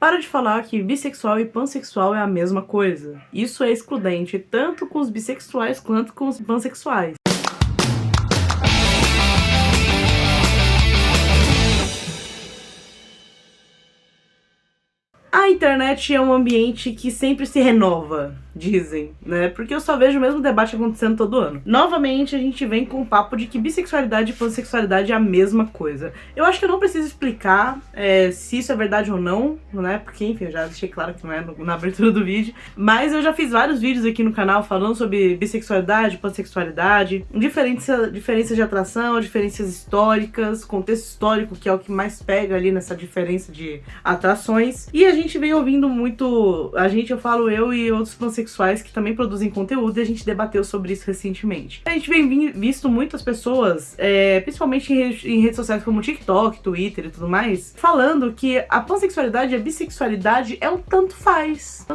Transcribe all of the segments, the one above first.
Para de falar que bissexual e pansexual é a mesma coisa. Isso é excludente tanto com os bissexuais quanto com os pansexuais. A internet é um ambiente que sempre se renova, dizem, né? Porque eu só vejo o mesmo debate acontecendo todo ano. Novamente, a gente vem com o papo de que bissexualidade e pansexualidade é a mesma coisa. Eu acho que eu não preciso explicar se isso é verdade ou não, né? Porque, enfim, eu já deixei claro que não é na abertura do vídeo. Mas eu já fiz vários vídeos aqui no canal falando sobre bissexualidade, pansexualidade, diferenças de atração, diferenças históricas, contexto histórico, que é o que mais pega ali nessa diferença de atrações. E a gente vem ouvindo muito, eu falo eu e outros pansexuais que também produzem conteúdo, e a gente debateu sobre isso recentemente. A gente vem visto muitas pessoas, principalmente em redes sociais como TikTok, Twitter e tudo mais, falando que a pansexualidade e a bissexualidade é um tanto faz,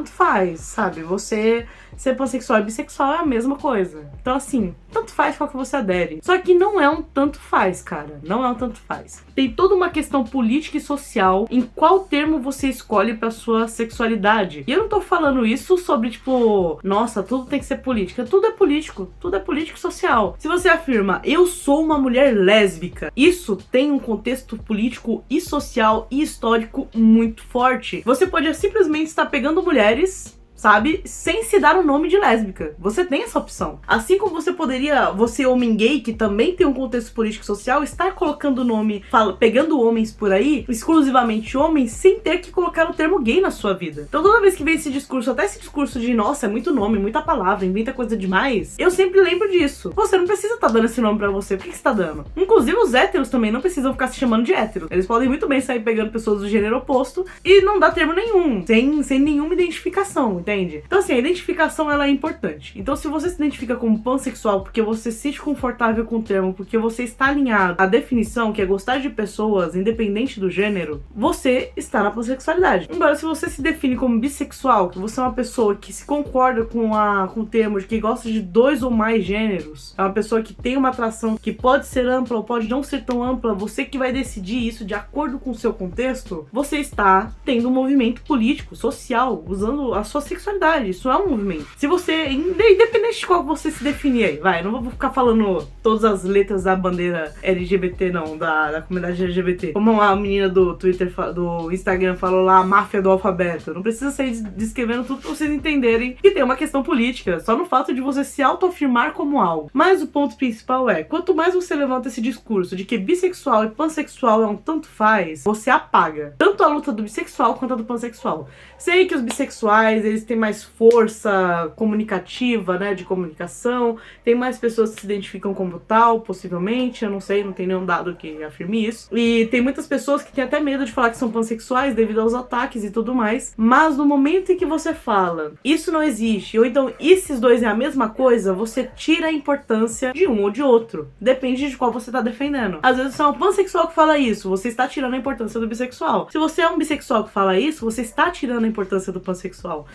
sabe? Você ser pansexual e bissexual é a mesma coisa. Então, assim, tanto faz qual que você adere. Só que não é um tanto faz, cara. Não é um tanto faz. Tem toda uma questão política e social em qual termo você escolhe pra sua sexualidade. E eu não tô falando isso sobre, tipo, nossa, tudo tem que ser política. Tudo é político e social. Se você afirma, eu sou uma mulher lésbica, isso tem um contexto político e social e histórico muito forte. Você pode simplesmente estar pegando mulheres, sabe? Sem se dar o nome de lésbica. Você tem essa opção. Assim como você poderia, você homem gay, que também tem um contexto político e social, estar colocando o nome, pegando homens por aí, exclusivamente homens, sem ter que colocar o termo gay na sua vida. Então toda vez que vem esse discurso, até esse discurso de, nossa, é muito nome, muita palavra, inventa coisa demais, eu sempre lembro disso. Você não precisa estar dando esse nome pra você. Por que você tá dando? Inclusive os héteros também não precisam ficar se chamando de hétero. Eles podem muito bem sair pegando pessoas do gênero oposto e não dar termo nenhum, sem nenhuma identificação. Entende? Então assim, a identificação ela é importante. Então se você se identifica como pansexual porque você se sente confortável com o termo, porque você está alinhado à definição, que é gostar de pessoas independente do gênero, você está na pansexualidade. Agora, se você se define como bissexual, que você é uma pessoa que se concorda com o termo de que gosta de 2 ou mais gêneros, é uma pessoa que tem uma atração que pode ser ampla ou pode não ser tão ampla, você que vai decidir isso de acordo com o seu contexto, você está tendo um movimento político, social, usando a sua sexualidade. Isso é um movimento. Se você, independente de qual você se definir aí, vai, não vou ficar falando todas as letras da bandeira LGBT, não, da comunidade LGBT. Como a menina do Twitter, do Instagram falou lá, a máfia do alfabeto. Não precisa sair descrevendo tudo pra vocês entenderem que tem uma questão política, só no fato de você se autoafirmar como algo. Mas o ponto principal é, quanto mais você levanta esse discurso de que bissexual e pansexual é um tanto faz, você apaga tanto a luta do bissexual quanto a do pansexual. Sei que os bissexuais, eles têm mais força comunicativa, né, de comunicação, tem mais pessoas que se identificam como tal, possivelmente, eu não sei, não tem nenhum dado que afirme isso, e tem muitas pessoas que têm até medo de falar que são pansexuais devido aos ataques e tudo mais, mas no momento em que você fala, isso não existe, ou então esses dois é a mesma coisa, você tira a importância de um ou de outro, depende de qual você tá defendendo. Às vezes você é um pansexual que fala isso, você está tirando a importância do bissexual. Se você é um bissexual que fala isso, você está tirando a importância do pansexual.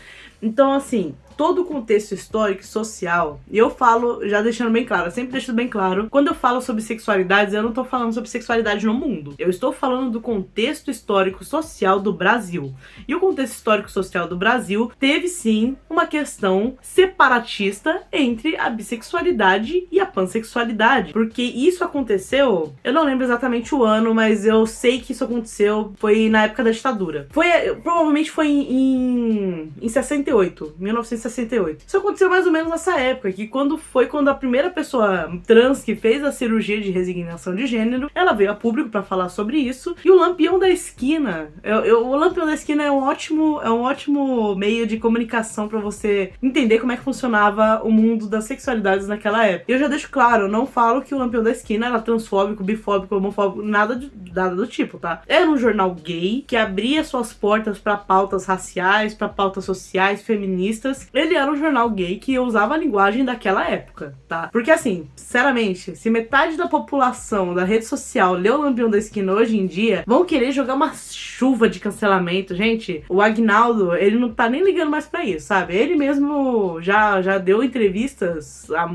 Então, assim, todo o contexto histórico e social, e eu falo, já deixando bem claro, eu sempre deixo bem claro, quando eu falo sobre sexualidades, eu não tô falando sobre sexualidade no mundo. Eu estou falando do contexto histórico social do Brasil. E o contexto histórico social do Brasil teve, sim, uma questão separatista entre a bissexualidade e a pansexualidade. Porque isso aconteceu, eu não lembro exatamente o ano, mas eu sei que isso aconteceu, foi na época da ditadura. Provavelmente foi em 1968. Isso aconteceu mais ou menos nessa época, que quando a primeira pessoa trans que fez a cirurgia de resignação de gênero, ela veio a público pra falar sobre isso, e o Lampião da Esquina, o Lampião da Esquina é um ótimo meio de comunicação pra você entender como é que funcionava o mundo das sexualidades naquela época. E eu já deixo claro, eu não falo que o Lampião da Esquina era transfóbico, bifóbico, homofóbico, nada do tipo, tá? Era um jornal gay que abria suas portas pra pautas raciais, pra pautas sociais, feministas. Ele era um jornal gay que usava a linguagem daquela época, tá? Porque assim, sinceramente, se metade da população da rede social lê o Lampião da Esquina hoje em dia, vão querer jogar uma chuva de cancelamento. Gente, o Agnaldo, ele não tá nem ligando mais pra isso, sabe? Ele mesmo já deu entrevistas há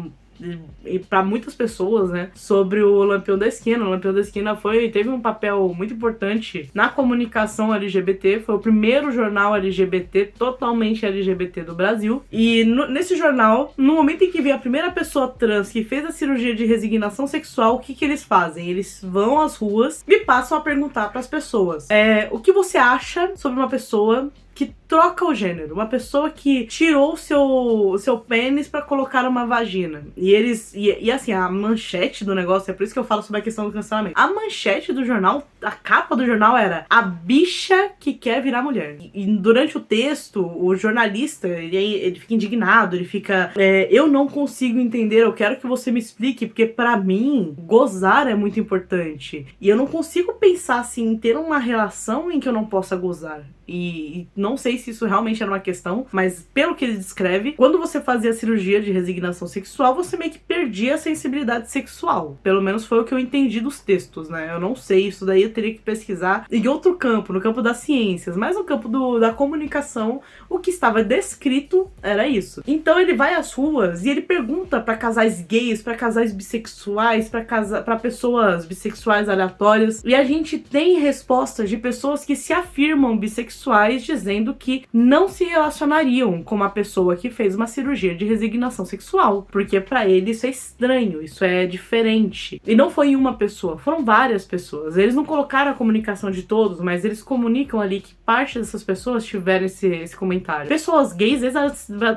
e para muitas pessoas, né, sobre o Lampião da Esquina. O Lampião da Esquina teve um papel muito importante na comunicação LGBT, foi o primeiro jornal LGBT, totalmente LGBT do Brasil. E nesse jornal, no momento em que veio a primeira pessoa trans que fez a cirurgia de resignação sexual, o que eles fazem? Eles vão às ruas e passam a perguntar para as pessoas: o que você acha sobre uma pessoa que troca o gênero, uma pessoa que tirou o seu pênis pra colocar uma vagina. E assim, a manchete do negócio, é por isso que eu falo sobre a questão do cancelamento. A manchete do jornal, a capa do jornal era a bicha que quer virar mulher. E durante o texto, o jornalista, ele fica indignado, ele fica, eu não consigo entender, eu quero que você me explique, porque pra mim, gozar é muito importante. E eu não consigo pensar assim, em ter uma relação em que eu não possa gozar. E não sei se isso realmente era uma questão, mas pelo que ele descreve, quando você fazia a cirurgia de resignação sexual, você meio que perdia a sensibilidade sexual. Pelo menos foi o que eu entendi dos textos, né? Eu não sei, isso daí eu teria que pesquisar em outro campo, no campo das ciências, mas no campo da comunicação, o que estava descrito era isso. Então ele vai às ruas e ele pergunta pra casais gays, pra casais bissexuais, pra pessoas bissexuais aleatórias, e a gente tem respostas de pessoas que se afirmam bissexuais dizendo que não se relacionariam com uma pessoa que fez uma cirurgia de resignação sexual, porque pra ele isso é estranho, isso é diferente. E não foi uma pessoa, foram várias pessoas. Eles não colocaram a comunicação de todos, mas eles comunicam ali que parte dessas pessoas tiveram esse comentário. Pessoas gays,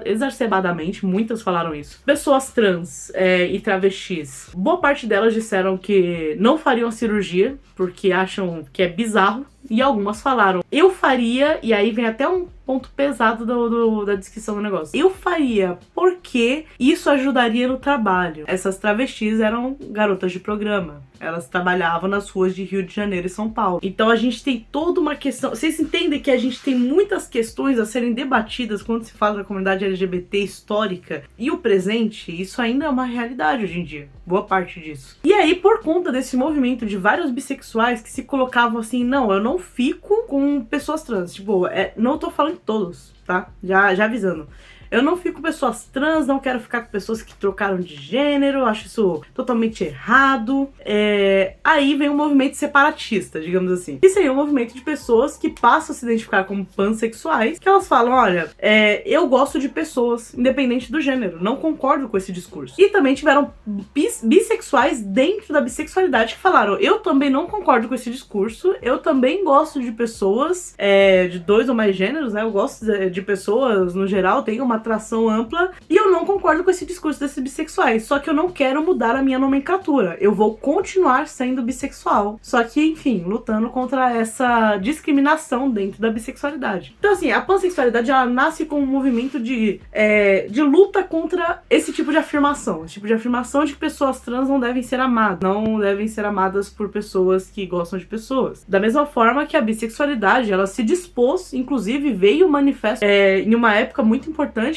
exacerbadamente, muitas falaram isso. Pessoas trans e travestis, boa parte delas disseram que não fariam a cirurgia porque acham que é bizarro. E algumas falaram, eu faria, e aí vem até um ponto pesado da descrição do negócio. Eu faria porque isso ajudaria no trabalho. Essas travestis eram garotas de programa. Elas trabalhavam nas ruas de Rio de Janeiro e São Paulo. Então a gente tem toda uma questão... Vocês entendem que a gente tem muitas questões a serem debatidas quando se fala da comunidade LGBT histórica e o presente, isso ainda é uma realidade hoje em dia. Boa parte disso. E aí, por conta desse movimento de vários bissexuais que se colocavam assim, não, eu não fico com pessoas trans. Tipo, não tô falando de todos, tá? Já avisando. Eu não fico com pessoas trans, não quero ficar com pessoas que trocaram de gênero, acho isso totalmente errado. Aí vem um movimento separatista, digamos assim. Que seria um movimento de pessoas que passam a se identificar como pansexuais, que elas falam, olha, eu gosto de pessoas, independente do gênero, não concordo com esse discurso. E também tiveram bissexuais dentro da bissexualidade que falaram, eu também não concordo com esse discurso, eu também gosto de pessoas de 2 ou mais gêneros, né? Eu gosto de pessoas, no geral, tenho uma atração ampla, e eu não concordo com esse discurso desses bissexuais, só que eu não quero mudar a minha nomenclatura, eu vou continuar sendo bissexual, só que, enfim, lutando contra essa discriminação dentro da bissexualidade. Então, assim, a pansexualidade, ela nasce como um movimento de luta contra esse tipo de afirmação, de que pessoas trans não devem ser amadas por pessoas que gostam de pessoas. Da mesma forma que a bissexualidade, ela se dispôs, inclusive veio um manifesto em uma época muito importante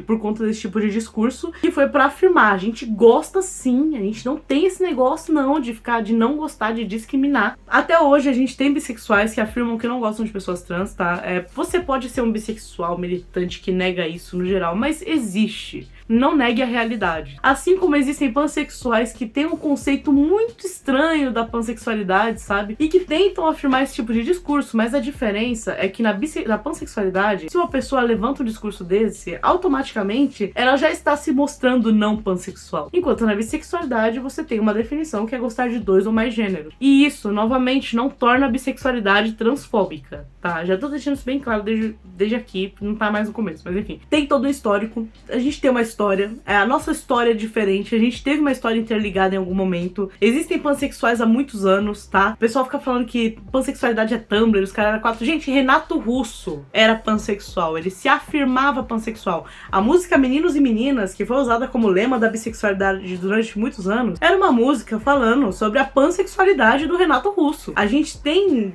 por conta desse tipo de discurso, que foi pra afirmar, a gente gosta sim, a gente não tem esse negócio não de não gostar, de discriminar. Até hoje a gente tem bissexuais que afirmam que não gostam de pessoas trans, tá? Você pode ser um bissexual militante que nega isso no geral, mas existe. Não negue a realidade. Assim como existem pansexuais que têm um conceito muito estranho da pansexualidade, sabe? E que tentam afirmar esse tipo de discurso, mas a diferença é que na pansexualidade, se uma pessoa levanta um discurso desse, automaticamente ela já está se mostrando não pansexual. Enquanto na bissexualidade você tem uma definição que é gostar de 2 ou mais gêneros. E isso, novamente, não torna a bissexualidade transfóbica, tá? Já tô deixando isso bem claro desde aqui, não tá mais no começo, mas enfim. Tem todo um histórico, a gente tem uma história, a nossa história é diferente, a gente teve uma história interligada em algum momento. Existem pansexuais há muitos anos, tá? O pessoal fica falando que pansexualidade é Tumblr, os caras eram 4. Gente, Renato Russo era pansexual, ele se afirmava pansexual. A música Meninos e Meninas, que foi usada como lema da bissexualidade durante muitos anos, era uma música falando sobre a pansexualidade do Renato Russo. A gente tem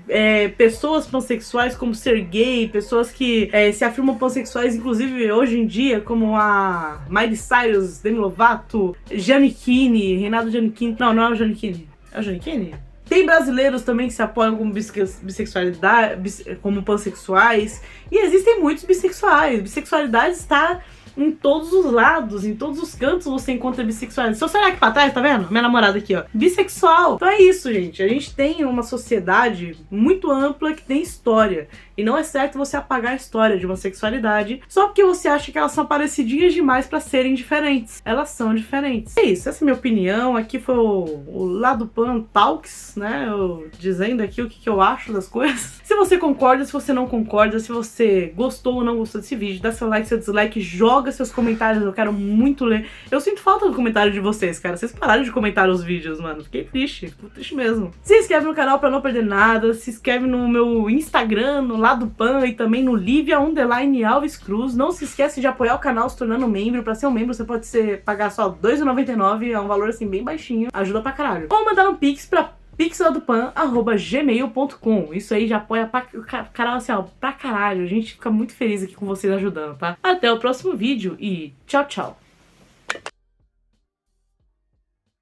pessoas pansexuais como Serguei, pessoas que se afirmam pansexuais, inclusive hoje em dia, como a Miley Cyrus, Demi Lovato, Giannichini, Renato Giannichini. Não é o Giannichini. É o Giannichini? Tem brasileiros também que se apoiam como bissexualidade, como pansexuais. E existem muitos bissexuais. Bissexualidade está Em todos os lados, em todos os cantos você encontra bissexuais. Se eu olhar aqui pra trás, tá vendo? Minha namorada aqui, ó. Bissexual. Então é isso, gente. A gente tem uma sociedade muito ampla que tem história. E não é certo você apagar a história de uma sexualidade só porque você acha que elas são parecidinhas demais pra serem diferentes. Elas são diferentes. É isso, essa é a minha opinião. Aqui foi o Lado Pan Talks, né? Eu dizendo aqui o que eu acho das coisas. Se você concorda, se você não concorda, se você gostou ou não gostou desse vídeo, dá seu like, seu dislike, joga seus comentários, eu quero muito ler. Eu sinto falta do comentário de vocês, cara. Vocês pararam de comentar os vídeos, mano. Fiquei triste, fico triste mesmo. Se inscreve no canal pra não perder nada, se inscreve no meu Instagram, no Lado Pan e também no Livia_Alves Cruz. Não se esquece de apoiar o canal se tornando membro. Pra ser um membro você pode pagar só R$2,99, é um valor assim bem baixinho, ajuda pra caralho. Ou mandar um pix pra pixeladopan@gmail.com. Isso aí já apoia o canal assim, ó, pra caralho. A gente fica muito feliz aqui com vocês ajudando, tá? Até o próximo vídeo e tchau, tchau.